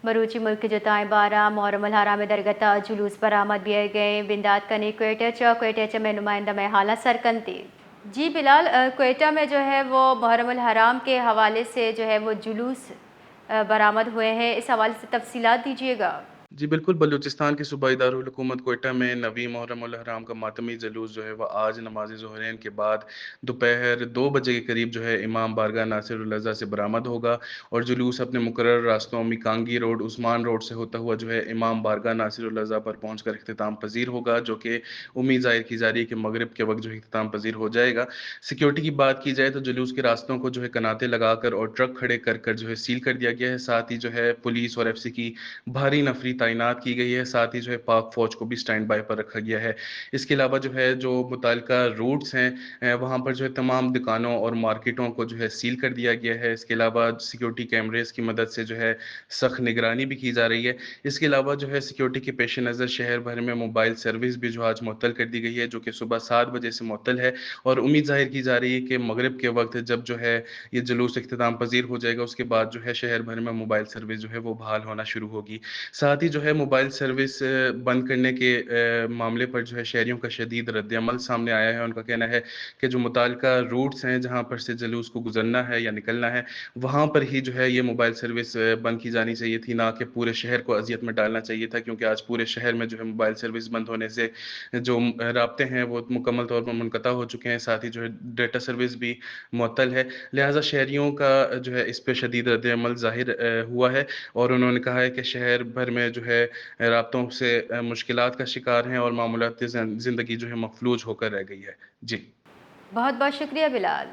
मरूची मुल्क जुताएं बारा मुहर्रम हराम दरगता जुलूस बरामद बियर गए बिंदात कनी क्वेटा में नुमाइंदा में हालत सरकंती। जी बिलाल, क्वेटा में जो है वो मुहर्रम हराम के हवाले से जो है वो जुलूस बरामद हुए हैं, इस हवाले से तफसीलात दीजिएगा। जी बिल्कुल, बलूचिस्तान की सूबाई दारुल हुकूमत क्वेटा में नवी मुहर्रम उल हराम का मातमी जुलूस जो है वह आज नमाज़ ज़ुहरैन के बाद दोपहर 2 बजे के करीब जो है इमाम बारगाह नासिरुल रज़ा से बरामद होगा और जुलूस अपने मुकर्रर रास्तों मिकांगी रोड, उस्मान रोड से होता हुआ जो है इमाम बारगाह नासिरुल रज़ा पर पहुंचकर इख्तिताम पज़ीर होगा, जो कि उम्मीद ज़ाहिर की जा रही है कि मगरिब के वक़्त जो है इख्तिताम पज़ीर हो जाएगा। सिक्योरिटी की बात की जाए तो जुलूस के रास्तों को जो है कनाते लगाकर और ट्रक खड़े कर कर जो है सील कर दिया गया है। साथ ही जो है पुलिस और एफसी की भारी नफरी तैनात की गई है, साथ ही जो है पाक फ़ौज को भी स्टैंड बाय पर रखा गया है। इसके अलावा जो है जो मुतल्लिका रूट्स हैं वहाँ पर जो है तमाम दुकानों और मार्केटों को जो है सील कर दिया गया है। इसके अलावा सिक्योरिटी कैमरेज़ की मदद से जो है सख्त निगरानी भी की जा रही है। इसके अलावा जो है सिक्योरिटी के पेश नज़र शहर भर में मोबाइल सर्विस भी जो आज मुअत्तल कर दी गई है, जो कि सुबह 7 बजे से मुअत्तल है और उम्मीद ज़ाहिर की जा रही है कि मगरिब के वक़्त जब जो है ये जुलूस इख्तिताम पज़ीर हो जाएगा, उसके बाद जो है शहर भर में मोबाइल सर्विस जो है वो बहाल होना शुरू होगी। साथ ही जो है मोबाइल सर्विस बंद करने के मामले पर जो है शहरियों का शदीद रद्द-ए-अमल सामने आया है। उनका कहना है कि जो मुतल्लिका रूट्स हैं जहाँ पर से जुलूस को गुज़रना है या निकलना है, वहाँ पर ही जो है ये मोबाइल सर्विस बंद की जानी चाहिए थी, ना कि पूरे शहर को अज़ियत में डालना चाहिए था, क्योंकि आज पूरे शहर में जो है मोबाइल सर्विस बंद होने से जो राब्ते हैं वो मुकम्मल तौर पर मुनक़ता हो चुके हैं। साथ ही जो है डेटा सर्विस भी मुअत्तल है। लिहाज़ा शहरियों का जो है इस पे शदीद रद्द-ए-अमल ज़ाहिर हुआ है और उन्होंने कहा है कि शहर भर में जो है राब्तों से मुश्किलात का शिकार हैं और मामूलाती ज़िंदगी जो है मफलूज होकर रह गई है। जी। बहुत बहुत शुक्रिया बिलाल।